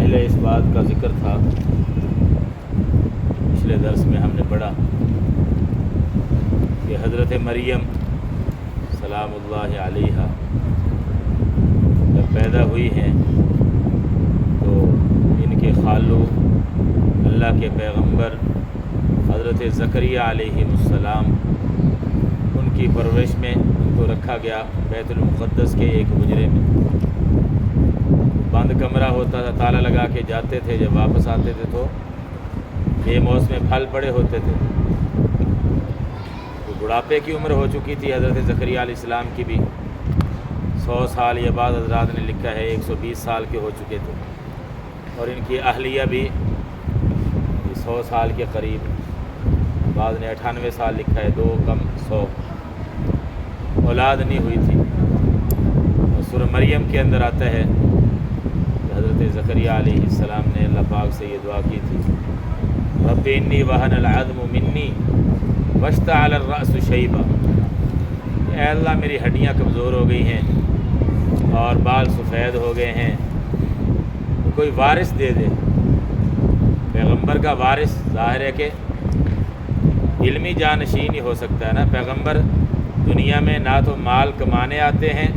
پہلے اس بات کا ذکر تھا، پچھلے درس میں ہم نے پڑھا کہ حضرت مریم سلام اللہ علیہا جب پیدا ہوئی ہیں تو ان کے خالو اللہ کے پیغمبر حضرت زکریہ علیہ السلام ان کی پرورش میں ان کو رکھا گیا بیت المقدس کے ایک حجرے میں۔ بند کمرہ ہوتا تھا، تالا لگا کے جاتے تھے، جب واپس آتے تھے تو بے موسم پھل پڑے ہوتے تھے۔ تو بڑھاپے کی عمر ہو چکی تھی حضرت زکریہ علیہ السلام کی بھی، 100 سال یا بعض حضرات نے لکھا ہے 120 سال کے ہو چکے تھے، اور ان کی اہلیہ بھی 100 سال کے قریب، بعض نے 98 سال لکھا ہے، 2 کم 100، اولاد نہیں ہوئی تھی۔ اور سورہ مریم کے اندر آتا ہے کہ حضرت زکریہ علیہ السلام نے اللہ پاک سے یہ دعا کی تھی، رب انی وہن العظم منی واشتعل الرأس شیبا، اے اللہ میری ہڈیاں کمزور ہو گئی ہیں اور بال سفید ہو گئے ہیں، کوئی وارث دے دے۔ پیغمبر کا وارث ظاہر ہے کہ علمی جانشین ہی ہو سکتا ہے نا۔ پیغمبر دنیا میں نہ تو مال کمانے آتے ہیں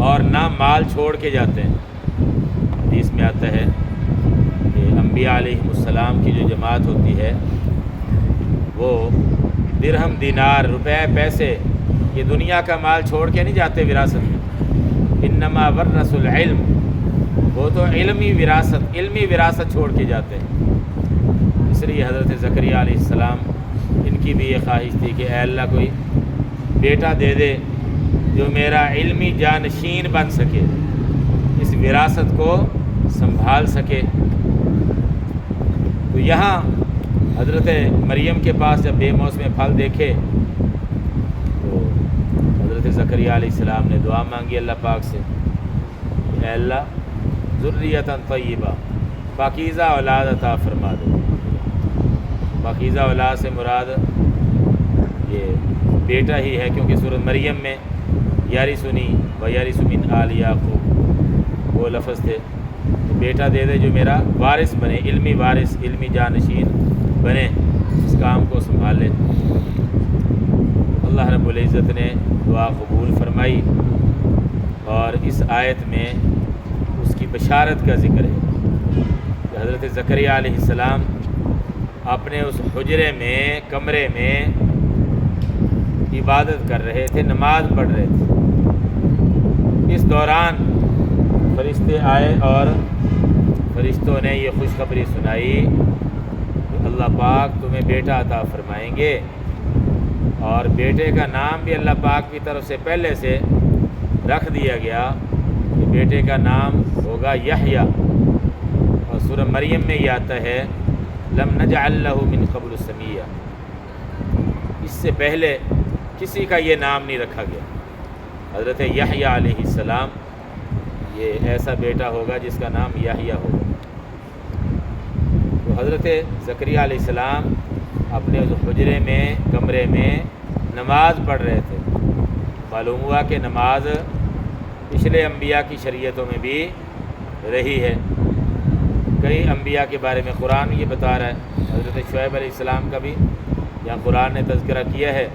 اور نہ مال چھوڑ کے جاتے ہیں۔ حدیث میں آتا ہے کہ انبیاء علیہ السلام کی جو جماعت ہوتی ہے وہ درہم دینار روپے پیسے یہ دنیا کا مال چھوڑ کے نہیں جاتے وراثت میں، انما ورث العلم، وہ تو علمی وراثت چھوڑ کے جاتے ہیں۔ اس لیے حضرت زکریہ علیہ السلام ان کی بھی یہ خواہش تھی کہ اے اللہ کوئی بیٹا دے دے جو میرا علمی جانشین بن سکے، اس وراثت کو سنبھال سکے۔ تو یہاں حضرت مریم کے پاس جب بے موسم پھل دیکھے تو حضرت زکریہ علیہ السلام نے دعا مانگی اللہ پاک سے، اے اللہ ذریۃ طیبہ، پاکیزہ اولاد عطا فرما دو۔ پاکیزہ اولاد سے مراد یہ بیٹا ہی ہے، کیونکہ سورۃ مریم میں یارثنی و یرث من آل یعقوب وہ لفظ تھے۔ بیٹا دے دے جو میرا وارث بنے، علمی وارث، علمی جانشین بنے، اس کام کو سنبھالے۔ اللہ رب العزت نے دعا قبول فرمائی، اور اس آیت میں اس کی بشارت کا ذکر ہے کہ حضرت زکریہ علیہ السلام اپنے اس حجرے میں، کمرے میں عبادت کر رہے تھے، نماز پڑھ رہے تھے۔ اس دوران فرشتے آئے اور فرشتوں نے یہ خوشخبری سنائی کہ اللہ پاک تمہیں بیٹا عطا فرمائیں گے، اور بیٹے کا نام بھی اللہ پاک کی طرف سے پہلے سے رکھ دیا گیا کہ بیٹے کا نام ہوگا یحییٰ۔ اور سورہ مریم میں یہ آتا ہے لم نجعل له من قبل سمیہ، اس سے پہلے کسی کا یہ نام نہیں رکھا گیا۔ حضرت یحییٰ علیہ السلام یہ ایسا بیٹا ہوگا جس کا نام یحییٰ ہوگا۔ تو حضرت زکریہ علیہ السلام اپنے اس حجرے میں، کمرے میں نماز پڑھ رہے تھے۔ معلوم ہوا کہ نماز پچھلے انبیاء کی شریعتوں میں بھی رہی ہے۔ کئی انبیاء کے بارے میں قرآن یہ بتا رہا ہے، حضرت شعیب علیہ السلام کا بھی یہاں قرآن نے تذکرہ کیا ہے۔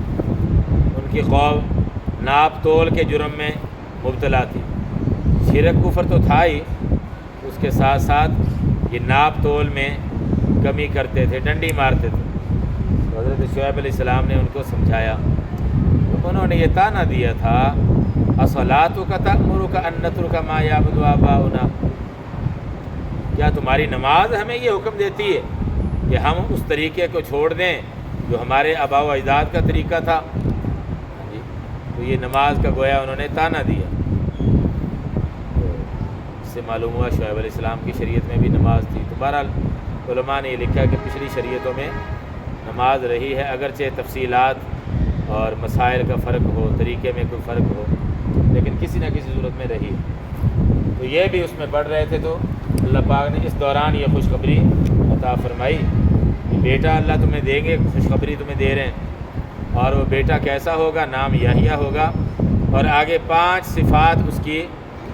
ان کی قوم ناپ تول کے جرم میں مبتلا تھی، شرک کفر تو تھا ہی، اس کے ساتھ ساتھ یہ ناپ تول میں کمی کرتے تھے، ڈنڈی مارتے تھے۔ تو حضرت شعیب علیہ السلام نے ان کو سمجھایا، تو انہوں نے یہ طعنہ دیا تھا اصلاتک تأمرک ان نترک ما یعبد آباؤنا، کیا تمہاری نماز ہمیں یہ حکم دیتی ہے کہ ہم اس طریقے کو چھوڑ دیں جو ہمارے آباء و اجداد کا طریقہ تھا؟ جی، تو یہ نماز کا گویا انہوں نے طعنہ دیا۔ تو اس سے معلوم ہوا شعیب علیہ السلام کی شریعت میں بھی نماز تھی۔ تو بہرحال علماء نے یہ لکھا کہ پچھلی شریعتوں میں نماز رہی ہے، اگرچہ تفصیلات اور مسائل کا فرق ہو، طریقے میں کوئی فرق ہو، لیکن کسی نہ کسی صورت میں رہی ہے۔ تو یہ بھی اس میں پڑھ رہے تھے، تو اللہ پاک نے اس دوران یہ خوشخبری عطا فرمائی کہ بیٹا اللہ تمہیں دیں گے، خوشخبری تمہیں دے رہے ہیں، اور وہ بیٹا کیسا ہوگا؟ نام یحییٰ ہوگا، اور آگے 5 صفات اس کی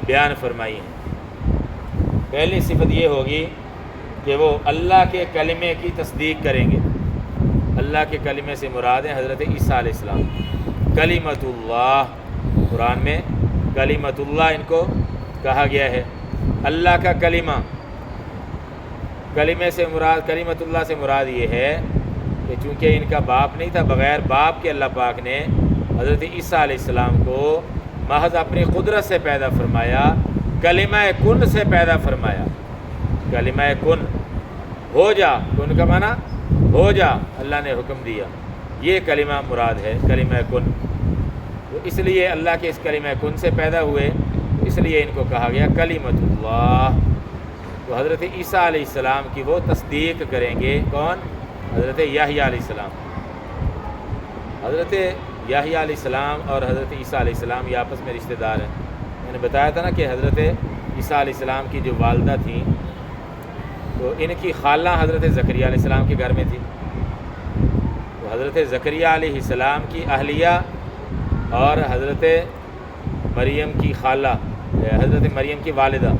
بیان فرمائی ہیں۔ پہلی صفت یہ ہوگی کہ وہ اللہ کے کلمے کی تصدیق کریں گے۔ اللہ کے کلمے سے مراد ہے حضرت عیسیٰ علیہ السلام۔ کلمۃ اللہ، قرآن میں کلمۃ اللہ ان کو کہا گیا ہے، اللہ کا کلمہ۔ کلمے سے مراد، کلمۃ اللہ سے مراد یہ ہے کہ چونکہ ان کا باپ نہیں تھا، بغیر باپ کے اللہ پاک نے حضرت عیسیٰ علیہ السلام کو محض اپنی قدرت سے پیدا فرمایا، کلمہ کن سے پیدا فرمایا۔ کلمہ کن، ہو جا، کن کا معنی ہو جا، اللہ نے حکم دیا، یہ کلمہ مراد ہے، کلمہ کن۔ تو اس لیے اللہ کے اس کلمہ کن سے پیدا ہوئے، اس لیے ان کو کہا گیا کلمۃ اللہ۔ تو حضرت عیسیٰ علیہ السلام کی وہ تصدیق کریں گے، کون؟ حضرت یحییٰ علیہ السلام۔ حضرت یحییٰ علیہ السلام اور حضرت عیسیٰ علیہ السلام یہ آپس میں رشتہ دار ہیں۔ میں نے بتایا تھا نا کہ حضرت عیسیٰ علیہ السلام کی جو والدہ تھیں، تو ان کی خالہ حضرت زکریا علیہ السلام کے گھر میں تھی۔ تو حضرت زکریا علیہ السلام کی اہلیہ اور حضرت مریم کی خالہ، حضرت مریم کی والدہ،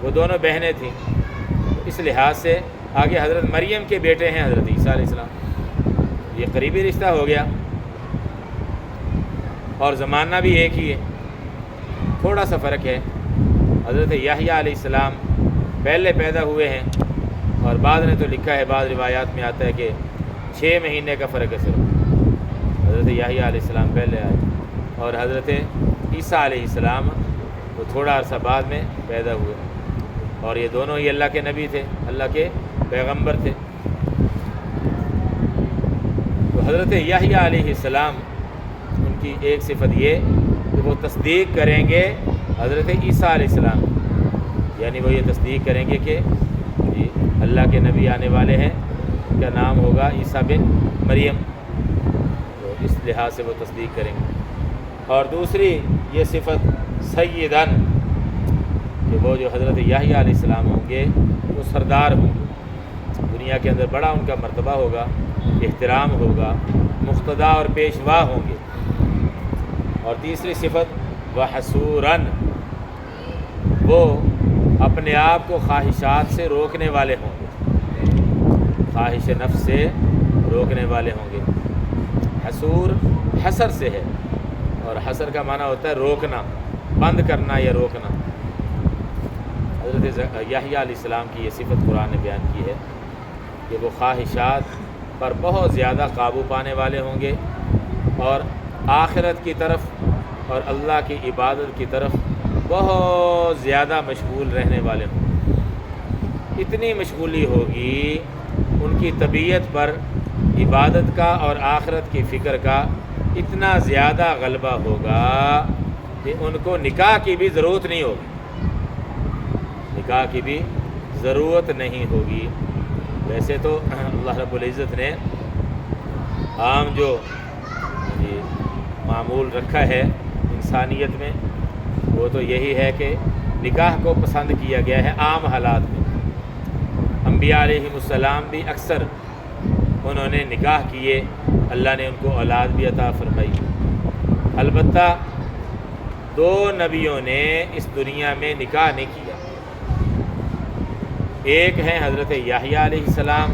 وہ دونوں بہنیں تھیں۔ اس لحاظ سے آگے حضرت مریم کے بیٹے ہیں حضرت عیسیٰ علیہ السلام، یہ قریبی رشتہ ہو گیا، اور زمانہ بھی ایک ہی ہے، تھوڑا سا فرق ہے۔ حضرت یحییٰ علیہ السلام پہلے پیدا ہوئے ہیں، اور بعد نے تو لکھا ہے، بعض روایات میں آتا ہے کہ 6 مہینے کا فرق ہے صرف، حضرت یحییٰ علیہ السلام پہلے آئے، اور حضرت عیسیٰ علیہ السلام وہ تھوڑا عرصہ بعد میں پیدا ہوئے، اور یہ دونوں ہی اللہ کے نبی تھے، اللہ کے پیغمبر تھے۔ تو حضرت یحییٰ علیہ السلام، ان کی ایک صفت یہ کہ وہ تصدیق کریں گے حضرت عیسیٰ علیہ السلام، یعنی وہ یہ تصدیق کریں گے کہ جی اللہ کے نبی آنے والے ہیں، ان کا نام ہوگا عیسیٰ بن مریم، تو اس لحاظ سے وہ تصدیق کریں گے۔ اور دوسری یہ صفت سیدن، کہ وہ جو حضرت یحییٰ علیہ السلام ہوں گے وہ سردار ہوں گے، دنیا کے اندر بڑا ان کا مرتبہ ہوگا، احترام ہوگا، مقتدی اور پیشوا ہوں گے۔ اور تیسری صفت وحصوراً، وہ اپنے آپ کو خواہشات سے روکنے والے ہوں گے، خواہش نفس سے روکنے والے ہوں گے۔ حصور حصر سے ہے، اور حصر کا معنی ہوتا ہے روکنا، بند کرنا یا روکنا۔ حضرت یحییٰ علیہ السلام کی یہ صفت قرآن نے بیان کی ہے کہ وہ خواہشات پر بہت زیادہ قابو پانے والے ہوں گے، اور آخرت کی طرف اور اللہ کی عبادت کی طرف بہت زیادہ مشغول رہنے والے ہوں گے۔ اتنی مشغولی ہوگی ان کی طبیعت پر عبادت کا اور آخرت کی فکر کا، اتنا زیادہ غلبہ ہوگا کہ ان کو نکاح کی بھی ضرورت نہیں ہوگی، نکاح کی بھی ضرورت نہیں ہوگی۔ ویسے تو اللہ رب العزت نے عام جو معمول رکھا ہے انسانیت میں، وہ تو یہی ہے کہ نکاح کو پسند کیا گیا ہے عام حالات میں۔ انبیاء علیہ السلام بھی اکثر انہوں نے نکاح کیے، اللہ نے ان کو اولاد بھی عطا فرمائی۔ البتہ 2 نبیوں نے اس دنیا میں نکاح نہیں کیا، ایک ہیں حضرت یحییٰ علیہ السلام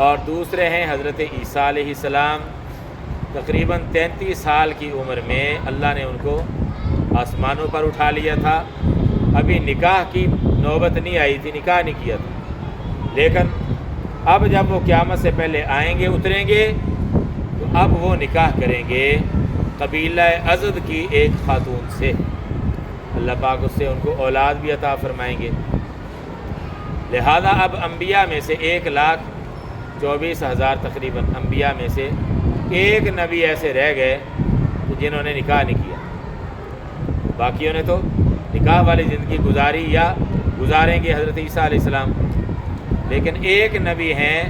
اور دوسرے ہیں حضرت عیسیٰ علیہ السلام۔ تقریباً 33 سال کی عمر میں اللہ نے ان کو آسمانوں پر اٹھا لیا تھا، ابھی نکاح کی نوبت نہیں آئی تھی، نکاح نہیں کیا تھا، لیکن اب جب وہ قیامت سے پہلے آئیں گے، اتریں گے، تو اب وہ نکاح کریں گے قبیلہ ازد کی ایک خاتون سے، اللہ پاک اس سے ان کو اولاد بھی عطا فرمائیں گے۔ لہذا اب انبیاء میں سے 1,24,000 تقریباً انبیاء میں سے ایک نبی ایسے رہ گئے جنہوں نے نکاح نہیں کیا، باقیوں نے تو نکاح والی زندگی گزاری یا گزاریں گے حضرت عیسیٰ علیہ السلام، لیکن ایک نبی ہیں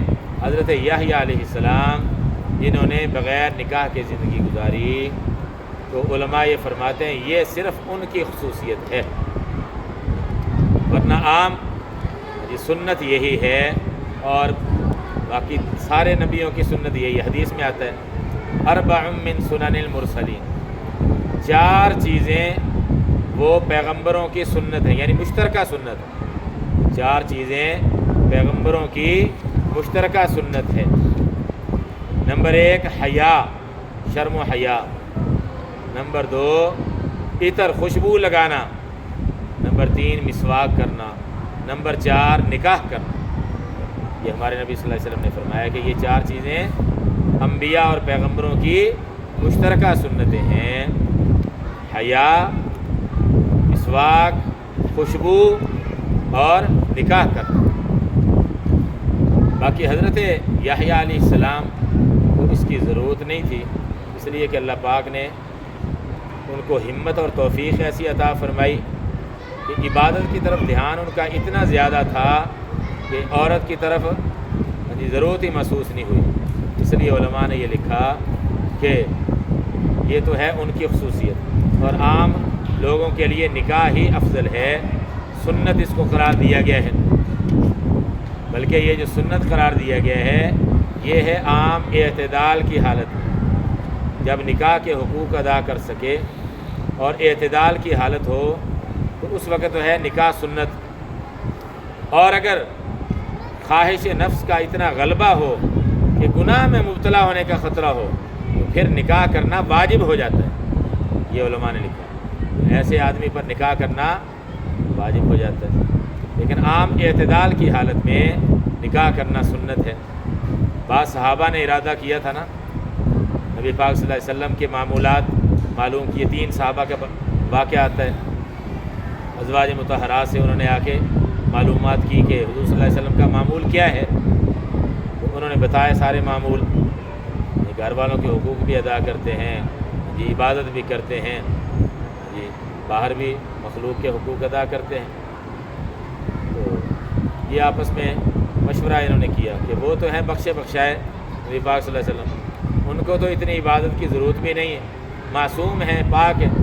حضرت یحییٰ علیہ السلام جنہوں نے بغیر نکاح کے زندگی گزاری۔ تو علماء یہ فرماتے ہیں یہ صرف ان کی خصوصیت ہے، ورنہ عام سنت یہی ہے، اور باقی سارے نبیوں کی سنت یہی ہے۔ حدیث میں آتا ہے 4 من سنن المرسلین، 4 چیزیں وہ پیغمبروں کی سنت ہے، یعنی مشترکہ سنت ہے۔ 4 چیزیں پیغمبروں کی مشترکہ سنت ہے۔ نمبر 1 حیا، شرم و حیا۔ نمبر 2 عطر، خوشبو لگانا۔ نمبر 3 مسواک کرنا۔ نمبر 4 نکاح کرنا۔ یہ ہمارے نبی صلی اللہ علیہ وسلم نے فرمایا کہ یہ 4 چیزیں انبیاء اور پیغمبروں کی مشترکہ سنتیں ہیں: حیا، مسواک، خوشبو اور نکاح کرنا۔ باقی حضرت یحییٰ علیہ السلام کو اس کی ضرورت نہیں تھی، اس لیے کہ اللہ پاک نے ان کو ہمت اور توفیق ایسی عطا فرمائی کہ عبادت کی طرف دھیان ان کا اتنا زیادہ تھا کہ عورت کی طرف ضرورت ہی محسوس نہیں ہوئی۔ اس لیے علماء نے یہ لکھا کہ یہ تو ہے ان کی خصوصیت، اور عام لوگوں کے لیے نکاح ہی افضل ہے، سنت اس کو قرار دیا گیا ہے۔ بلکہ یہ جو سنت قرار دیا گیا ہے یہ ہے عام اعتدال کی حالت میں، جب نکاح کے حقوق ادا کر سکے اور اعتدال کی حالت ہو تو اس وقت تو ہے نکاح سنت۔ اور اگر خواہش نفس کا اتنا غلبہ ہو کہ گناہ میں مبتلا ہونے کا خطرہ ہو تو پھر نکاح کرنا واجب ہو جاتا ہے، یہ علماء نے لکھا۔ ایسے آدمی پر نکاح کرنا واجب ہو جاتا ہے، لیکن عام اعتدال کی حالت میں نکاح کرنا سنت ہے۔ بعض صحابہ نے ارادہ کیا تھا نا، نبی پاک صلی اللہ علیہ وسلم کے معمولات معلوم کیے۔ 3 صحابہ کا واقعہ آتا ہے، ازواج مطہرات سے انہوں نے آ کے معلومات کی کہ حضور صلی اللہ علیہ وسلم کا معمول کیا ہے، تو انہوں نے بتایا سارے معمول، گھر والوں کے حقوق بھی ادا کرتے ہیں جی، عبادت بھی کرتے ہیں جی، باہر بھی مخلوق کے حقوق ادا کرتے ہیں۔ تو یہ آپس میں مشورہ انہوں نے کیا کہ وہ تو ہیں بخشے بخشائے نبی پاک صلی اللہ علیہ وسلم، ان کو تو اتنی عبادت کی ضرورت بھی نہیں ہے، معصوم ہیں، پاک ہیں،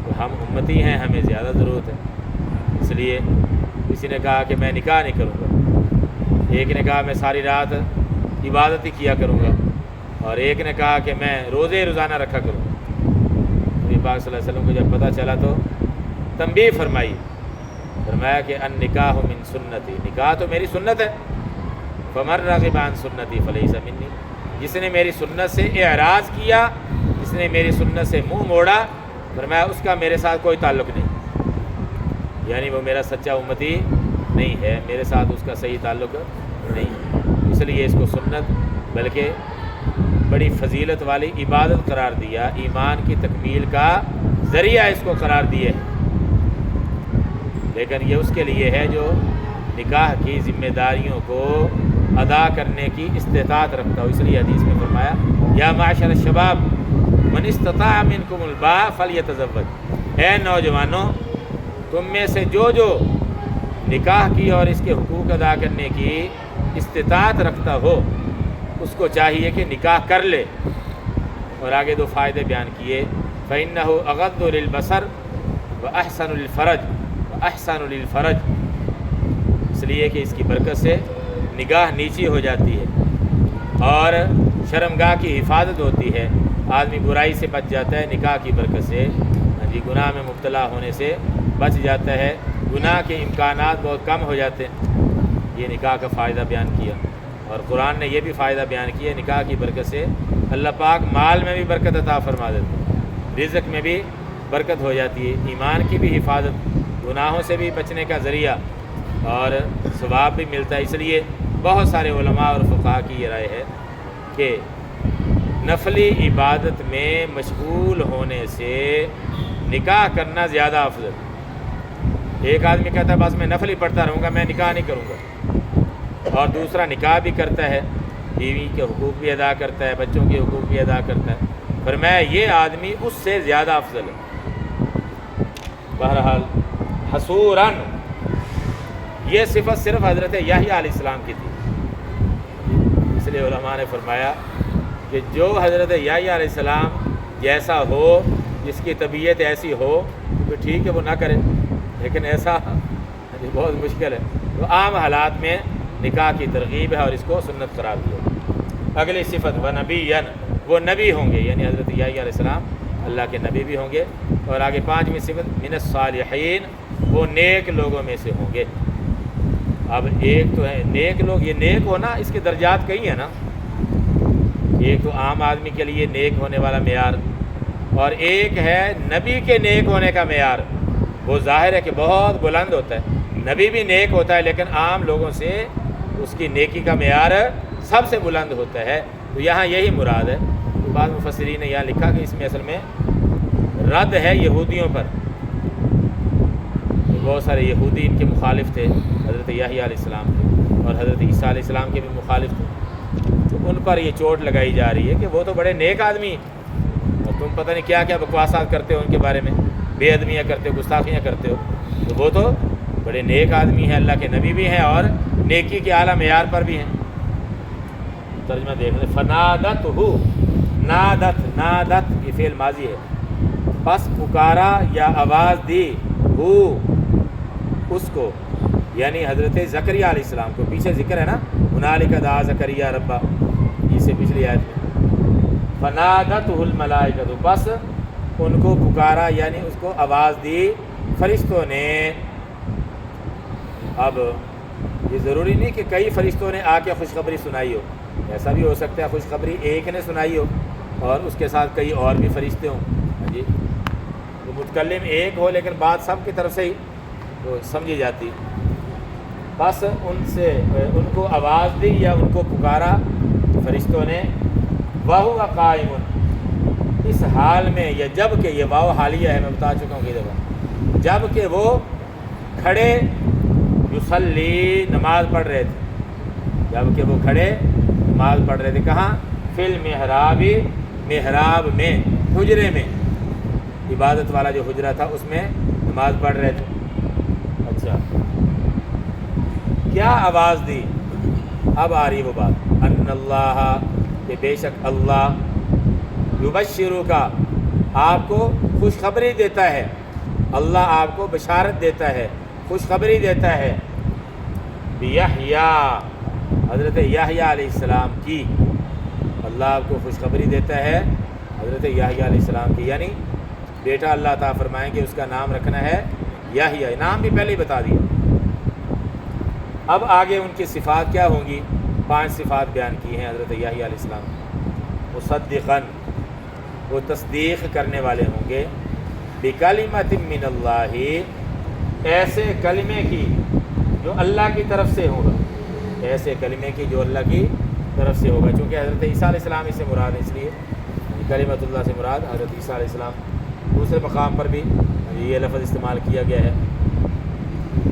تو ہم امتی ہیں، ہمیں زیادہ ضرورت ہے۔ اس لیے کسی نے کہا کہ میں نکاح نہیں کروں گا، ایک نے کہا میں ساری رات عبادت ہی کیا کروں گا، اور ایک نے کہا کہ میں روزے روزانہ رکھا کروں گا۔ نبی پاک صلی اللہ علیہ وسلم کو جب پتہ چلا تو تنبیہ فرمائی، فرمایا کہ النکاح من سنتی، نکاح تو میری سنت ہے، فمن رغب عن سنتی فلیس منی، جس نے میری سنت سے اعراض کیا، جس نے میری سنت سے منہ موڑا، فرمایا اس کا میرے ساتھ کوئی تعلق نہیں، یعنی وہ میرا سچا امتی نہیں ہے، میرے ساتھ اس کا صحیح تعلق نہیں۔ اس لیے اس کو سنت بلکہ بڑی فضیلت والی عبادت قرار دیا، ایمان کی تکمیل کا ذریعہ اس کو قرار دیے ہے، لیکن یہ اس کے لیے ہے جو نکاح کی ذمہ داریوں کو ادا کرنے کی استطاعت رکھتا ہو۔ اس لیے حدیث میں فرمایا یا معاشر الشباب من استطاع منکم الباء فلیتزوج، اے نوجوانوں تم میں سے جو نکاح کی اور اس کے حقوق ادا کرنے کی استطاعت رکھتا ہو اس کو چاہیے کہ نکاح کر لے۔ اور آگے 2 فائدے بیان کیے، فإنہ اغض للبصر واحسن للفرج واحسن للفرج، اس لیے کہ اس کی برکت سے نگاہ نیچی ہو جاتی ہے اور شرمگاہ کی حفاظت ہوتی ہے، آدمی برائی سے بچ جاتا ہے نکاح کی برکت سے، گناہ میں مبتلا ہونے سے بچ جاتا ہے، گناہ کے امکانات بہت کم ہو جاتے ہیں۔ یہ نکاح کا فائدہ بیان کیا، اور قرآن نے یہ بھی فائدہ بیان کیا نکاح کی برکت سے اللہ پاک مال میں بھی برکت عطا فرما دیتے ہیں، رزق میں بھی برکت ہو جاتی ہے، ایمان کی بھی حفاظت، گناہوں سے بھی بچنے کا ذریعہ اور ثواب بھی ملتا ہے۔ اس لیے بہت سارے علماء اور فقہاء کی یہ رائے ہے کہ نفلی عبادت میں مشغول ہونے سے نکاح کرنا زیادہ افضل۔ ایک آدمی کہتا ہے بس میں نفل ہی پڑھتا رہوں گا، میں نکاح نہیں کروں گا، اور دوسرا نکاح بھی کرتا ہے، بیوی کے حقوق بھی ادا کرتا ہے، بچوں کے حقوق بھی ادا کرتا ہے، فرمایا یہ آدمی اس سے زیادہ افضل ہے۔ بہرحال حصوراً یہ صفت صرف حضرت یحییٰ علیہ السلام کی تھی، اس لیے علماء نے فرمایا کہ جو حضرت یحییٰ علیہ السلام جیسا ہو، جس کی طبیعت ایسی ہو تو ٹھیک ہے وہ نہ کرے، لیکن ایسا بہت مشکل ہے، تو عام حالات میں نکاح کی ترغیب ہے اور اس کو سنت قرار دیا۔ اگلی صفت ونبیًا، وہ نبی ہوں گے، یعنی حضرت یحییٰ علیہ السلام اللہ کے نبی بھی ہوں گے اور آگے 5ویں صفت من الصالحین، وہ نیک لوگوں میں سے ہوں گے۔ اب ایک تو ہے نیک لوگ، یہ نیک ہونا اس کے درجات کئی ہیں نا، ایک تو عام آدمی کے لیے نیک ہونے والا معیار، اور ایک ہے نبی کے نیک ہونے کا معیار، وہ ظاہر ہے کہ بہت بلند ہوتا ہے۔ نبی بھی نیک ہوتا ہے لیکن عام لوگوں سے اس کی نیکی کا معیار سب سے بلند ہوتا ہے، تو یہاں یہی مراد ہے۔ تو بعض مفسرین نے یہاں لکھا کہ اس میں اصل میں رد ہے یہودیوں پر، بہت سارے یہودی ان کے مخالف تھے، حضرت یحییٰ علیہ السلام کے اور حضرت عیسیٰ علیہ السلام کے بھی مخالف تھے، تو ان پر یہ چوٹ لگائی جا رہی ہے کہ وہ تو بڑے نیک آدمی اور تم پتہ نہیں کیا کیا بکواسات کرتے ہو ان کے بارے میں، بے ادبیاں کرتے ہو، گستاخیاں کرتے ہو، تو وہ تو بڑے نیک آدمی ہیں، اللہ کے نبی بھی ہیں اور نیکی کے اعلیٰ معیار پر بھی ہیں۔ ترجمہ دیکھ لیں، فنادت ہو، نادت یہ فعل ماضی ہے، پس پکارا یا آواز دی ہو اس کو، یعنی حضرت زکریا علیہ السلام کو، پیچھے ذکر ہے نا ہنالک دعا زکریا ربہ، اسے پچھلی آیت میں، فنادتہ الملائکۃ، بس ان کو پکارا یعنی اس کو آواز دی فرشتوں نے۔ اب یہ ضروری نہیں کہ کئی فرشتوں نے آ کے خوشخبری سنائی ہو، ایسا بھی ہو سکتا ہے خوشخبری ایک نے سنائی ہو اور اس کے ساتھ کئی اور بھی فرشتے ہوں، ہاں جی، تو متکلم ایک ہو لیکن بات سب کی طرف سے ہی تو سمجھی جاتی۔ بس ان کو آواز دی یا ان کو پکارا فرشتوں نے، وَهُوَ قَائِمٌ، اس حال میں، یا جب کہ، یہ واو حالیہ ہے، میں بتا چکا ہوں کہ دفعہ، جب کہ وہ کھڑے یصلی، نماز پڑھ رہے تھے، جب کہ وہ کھڑے نماز پڑھ رہے تھے، کہاں؟ فی المحراب، محراب میں، حجرے میں، عبادت والا جو حجرہ تھا اس میں نماز پڑھ رہے تھے۔ اچھا، کیا آواز دی؟ اب آ رہی وہ بات، ان اللہ، کہ بے شک اللہ، یبشرک، آپ کو خوشخبری دیتا ہے، اللہ آپ کو بشارت دیتا ہے، خوشخبری دیتا ہے، بیحییٰ، حضرت یحییٰ علیہ السلام کی، اللہ آپ کو خوشخبری دیتا ہے حضرت یحییٰ علیہ السلام کی، یعنی بیٹا اللہ تعالیٰ فرمائیں کہ اس کا نام رکھنا ہے یحییٰ، نام بھی پہلے ہی بتا دیا۔ اب آگے ان کی صفات کیا ہوں گی؟ 5 صفات بیان کی ہیں حضرت یحییٰ علیہ السلام۔ مصدقاً، وہ تصدیق کرنے والے ہوں گے، بکلمۃ من اللہ، ایسے کلمے کی جو اللہ کی طرف سے ہوگا، ایسے کلمے کی جو اللہ کی طرف سے ہوگا، چونکہ حضرت عیسیٰ علیہ السلام اس سے مراد ہے، اس لیے کلمۃ اللہ سے مراد حضرت عیسیٰ علیہ السلام۔ دوسرے مقام پر بھی یہ لفظ استعمال کیا گیا ہے،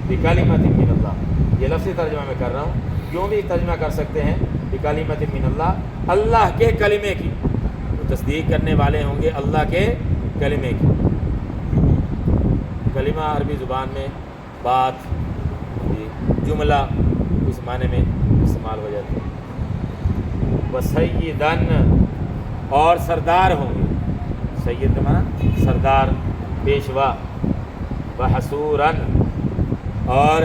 بکلمۃ من اللہ، یہ لفظی ترجمہ میں کر رہا ہوں، یوں بھی ترجمہ کر سکتے ہیں بکلمۃ من اللہ، اللہ کے کلمے کی، وہ تصدیق کرنے والے ہوں گے اللہ کے کلمے کی۔ کلمہ عربی زبان میں بات، جملہ اس معنی میں استعمال ہو جاتا ہے۔ وسیدن، اور سردار ہوں گے، سید کا معنی سردار، پیشوا۔ وحصوراً، اور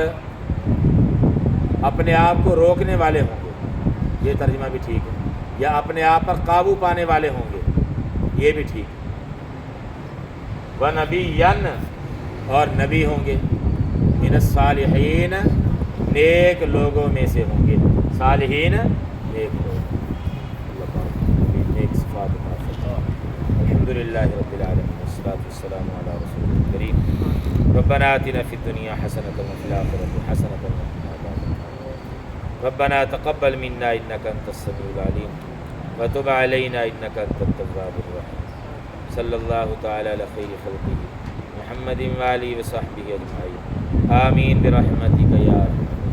اپنے آپ کو روکنے والے ہوں گے، یہ ترجمہ بھی ٹھیک ہے، یا اپنے آپ پر قابو پانے والے ہوں گے، یہ بھی ٹھیک ہے۔ ونبیًّا، اور نبی ہوں گے، من الصالحین، نیک لوگوں میں سے ہوں گے، صالحین نیک لوگ، اللہ پاک نیک صفات عطا فرمائے۔ الحمدللہ رب العالمین، والصلاۃ والسلام علی رسول الکریم۔ ربنا آتنا فی الدنیا حسنۃ وفی الآخرۃ حسنۃ وقنا عذاب النار۔ ربنا تقبل منا انک انت السمیع العلیم وتب علینا انک انت التواب الرحیم۔ صلی اللہ تعالی علی خیر خلقہ محمد وآلہ وصحبہ اجمعین، آمین برحمتک یا ارحم۔